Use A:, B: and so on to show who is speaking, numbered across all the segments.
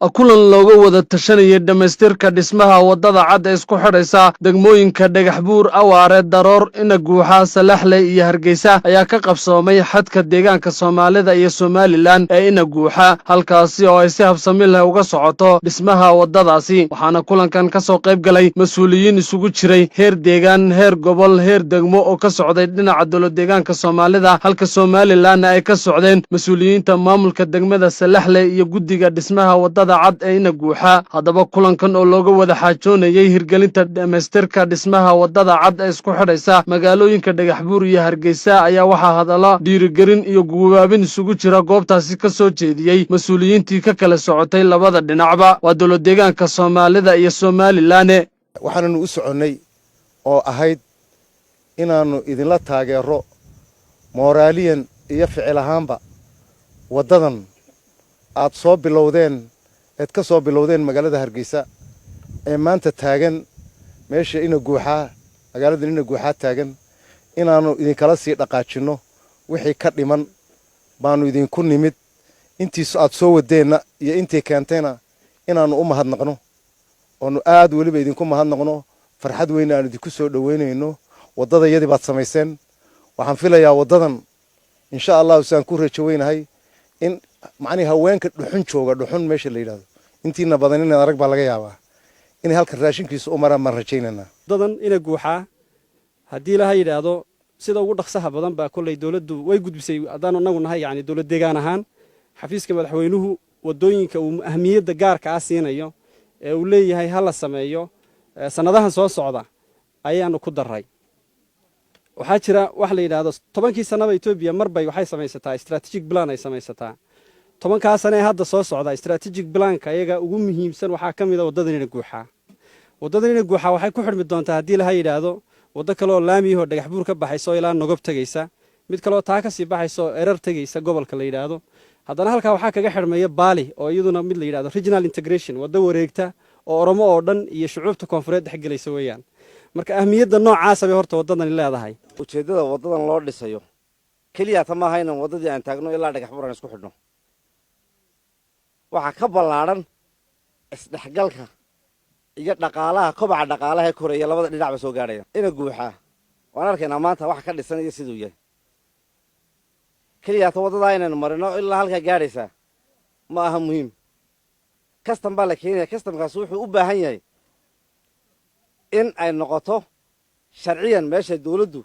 A: kulan looga wada tashanayay dhamaystirka dhismaha wadada cad ee isku xidhaysa degmooyinka Dhagaxbuur, Awaare, Daroor, Inaguuxa, Salaxle iyo Hargeysa ayaa ka qabsoomay xadka deegaanka Soomaalida iyo Somaliland ee Inaguuxa, halkaasi oo ay si habsami leh uga socoto dhismaha wadadaasi. waxaana kulankan ka soo qayb galay mas'uuliyiin isugu jiray heer deegaan, heer gobol, heer degmo oo ka socday dhinaca dowlad deegaanka Soomaalida, halka Somaliland ay ka socdeen mas'uuliyiinta maamulka degmada Salaxle iyo guddiga dhismaha wadada cad ee Inaguuxa. haddaba kulankan oo looga wada xaajoonayay hirgelinta dhamaystirka dhismaha wadada cad ee isku xidhaysa magaalooyinka Dhagaxbuur iyo Hargeysa ayaa waxaa hadallo dhiirigelin iyo guubaabin isugu jira goobtaasi ka soo jeediyey mas'uuliyiintii ka kala socotay labada dhinacba. waa dowlad deegaanka Soomaalida iyo Somaliland.
B: waxaanu u soconnay oo ahayd inaanu idinla taageero moraaliyan iyo ficil ahaanba wadadan aad soo bilowdeen eed ka soo bilowdeen magaalada Hargeysa ee maanta taagan meesha Inaguuxa, magaalada Inaguuxa taagan, inaanu idinkala sii dhaqaajino wixii ka dhiman baanu idinku nimid. intiis aad soo wadeena iyo intii keentayna inaanu u mahadnaqno oo aad waliba idinku mahadnaqno. farxad weyn aan idinku soo dhaweynayno. wadada yadii baad samayseen. waxaan filayaa wadadan insha Allah saan ku rajaynahay in macni haweenka dhuxun jooga, dhuxun meesha la yiraahdo intiina badan in arag baa laga yaabaa in halka raashinkiisa u maraan ma rajaynana.
C: wadadan Inaguuxa haddii la yiraahdo sida ugu dhaqsaha badan baa kulay dawladdu way gudbisay. haddaan anagu nahay yani dawlad deegaan ahaan xafiiska madaxweynuhu wadooyinka uu ahmiyadda gaarka ah siinayo ee uu leeyahay hala sameeyo sanadahan soo socda ayaanu ku daray. waxaa jira wax la yiraahdo 10kii sanaba Itoobiya marbay waxay samaysataa strategic plan ay samaysataa. 10kaa sano ee hadda soo socda strategic plan-ka ayaga ugu muhiimsan waxaa ka mid ah wadada Inaguuxa. wadada Inaguuxa waxay ku xidhmi doontaa haddii la yiraahdo wada kale oo laami ah oo Dhagaxbuur ka baxayso ilaa Nogob tagaysa, mid kale oo taa ka sii baxayso Erar tagaysa gobolka la yiraahdo. haddana halkaa waxaa kaga xidhmaya Baali oo iyaduna mid la yiraahdo regional integration, wada wareegta oo Oromo oo dhan iyo shucuubta koonfureed dhex galaysa weeyaan. marka ahmiyadda noocaas ay horta wadadan leedahay.
D: ujeedada wadadan loo dhisayo kaliya tama hayna wadadii aan taagno ilaa Dhagaxbuur aan isku xidhno. waxa ka ballaaran isdhexgalka iyo dhaqaalaha, kobaca dhaqaalaha ee koreeya labada dhinacba soo gaaraya. Inaguuxa waan arkaynaa maanta wax ka dhisan iyo sidoo yahay. kaliya wadada inaan marino ilaa halka gaaraysa ma aha muhiim. kastan baa la keenaya. kastamkaas wuxuu u baahan yahay in ay noqoto sharciyan meesha dawladdu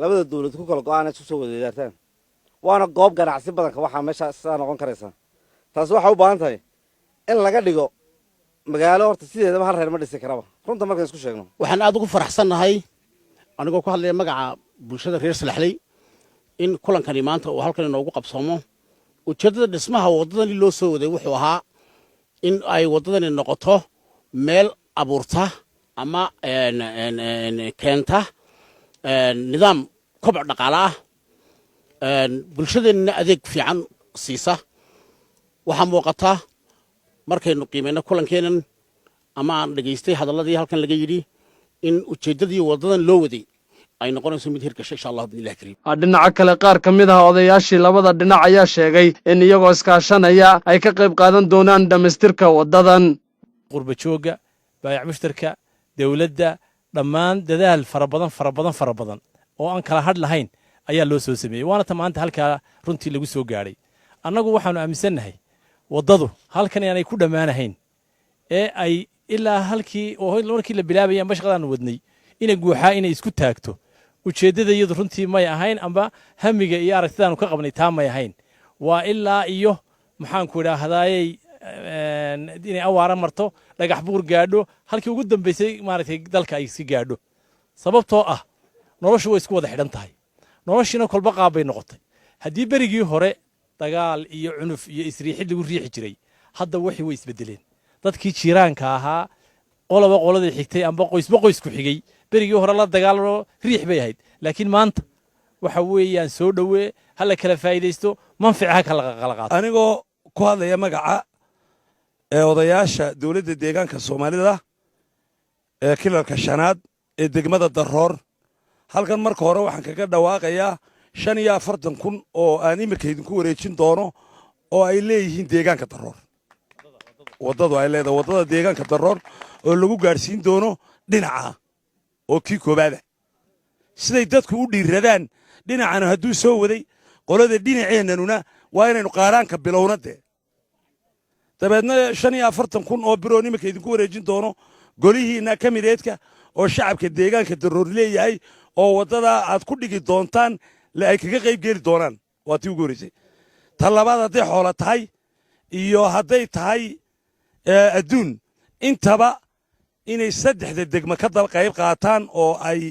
D: labada dawlad ku kala go'aan isku soo wadaartaan. waana goob ganacsi badanka waxa meesha saa noqon karaysa. taas waxa u baahan tahay in laga dhigo magaalo horta sideedaba hal reer ma dhisi karaba. runta markaan isku sheegno
E: waxaan aad ugu faraxsanahay anigoo ku hadlaya magaca bulshada reer Salaxley in kulankani maanta uu halkan inoogu qabsoomo. ujeedada dhismaha wadadan loo soo waday wuxuu ahaa in ay wadadani noqoto meel abuurta ama keenta nidaam koboc dhaqaale ah, bulshadeenna adeeg fiican siisa. waxaa muuqata markaynu qiimayno kulankeenan ama aan dhageystay hadalladii halkan laga yidhi in ujeeddadii wadadan loo waday ay noqonayso mid hirgasha insha Allah billahi kariim.
A: dhinaca kale qaar ka mid ah odayaashii labada dhinac ayaa sheegay in iyagoo iskaashanaya ay ka qayb qaadan doonaan dhamaystirka wadadan.
F: qurba jooga, baayac mushtarka, dawladda, dhammaan dadaal fara badan oo aan kala hadh lahayn ayaa loo soo sameeyey. waana maanta halkaa runtii lagu soo gaaray. annagu waxaanu aaminsannahay wadadu halkan aanay ku dhammaanahayn ee ay ilaa halkii oo markii la bilaabayay amba shaqadaan wadnay Inaguuxa inay isku taagto. ujeeddada iyadu runtii may ahayn amba hamiga iyo aragtidaanu ka qabnay taa may ahayn. waa ilaa iyo maxaan ku idhaahdayay inay Awaara marto, Dhagaxbuur gaadho, halkii ugu dambeysay maaragtay dalka ay si gaadho. sababtoo ah noloshu way isku wada xidhan tahay. noloshina kolba qaab bay noqotay. haddii berigii hore dagaal iyo cunuf iyo isriixid lagu riixi jiray, hadda wixii way isbedeleen. dadkii jiiraanka ahaa qolaba qoladii xigtay amba qoysba qoysku xigay berigii hore la dagaalano riix bay ahayd. laakiin maanta waxa weeyaan soo dhawee hala kala faa'iideysto, manfacaha kala qaato.
G: anigoo ku hadlaya magaca odayaasha dawladda deegaanka Soomaalida ee kilalka shanaad ee degmada Daroor, halkan marka hore waxaan kaga dhawaaqayaa 45,000 oo aan imirka idinku wareejin doono oo ay leeyihiin deegaanka Daroor. waddadu ay leedahay waddada deegaanka daroor oo lagu gaadhsiin doono dhinaca oo kii koobaada siday dadku u dhiiradaan dhinacana hadduu soo waday qolada dhinaceennanuna waa inaynu qaadhaanka bilowna dee dabeedna 45 kun oo biroo nimanka idinku wareejin doono golihiinna ka mideedka oo shacabka deegaanka daroor leeyahay oo waddada aad ku dhigi doontaan ay kaga qayb geli doonaan waa tii ugu horreysay ta labaad hadday xoolo tahay iyo hadday tahay adduun intaba inay 3 degmo ka daba qayb qaataan oo ay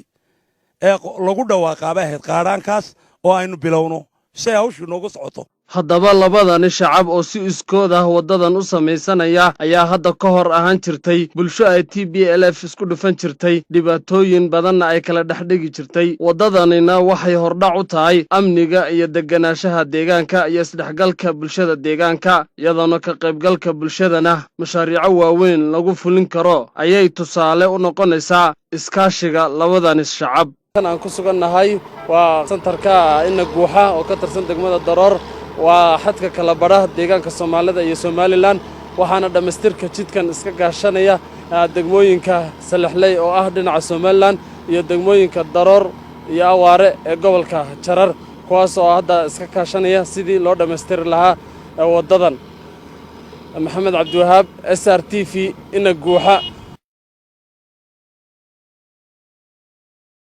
G: lagu dhawaaqaaba ahayd qaadhaankaas oo aynu bilowno si ay hawshu noogu socoto
A: haddaba labadani shacab oo si iskood ah waddadan u samaysanaya ayaa hadda ka hor ahaan jirtay bulsho ay TPLF isku dhufan jirtay dhibaatooyin badanna ay kala dhexdhigi jirtay waddadanina waxay hordhac u tahay amniga iyo deganaanshaha deegaanka iyo isdhexgalka bulshada deegaanka iyadoona ka qaybgalka bulshadana mashaariico waaweyn lagu fulin karo ayay tusaale u noqonaysaa iskaashiga labadani shacab aan ku sugannahay waa santarka ina guuxa oo ka tirsan degmada daroor waa xadka kala badha deegaanka Soomaalida iyo Somaliland waxaana dhameystirka jidkan iska gaashanaya degmooyinka Salaxley oo ah dhinaca Somaliland iyo degmooyinka Daroor iyo Awaare ee gobolka Jarar kuwaas oo hadda iska kaashanaya sidii loo dhameystiri lahaa wadadan Maxamed Cabdi Wahaab SRTV ina guuxa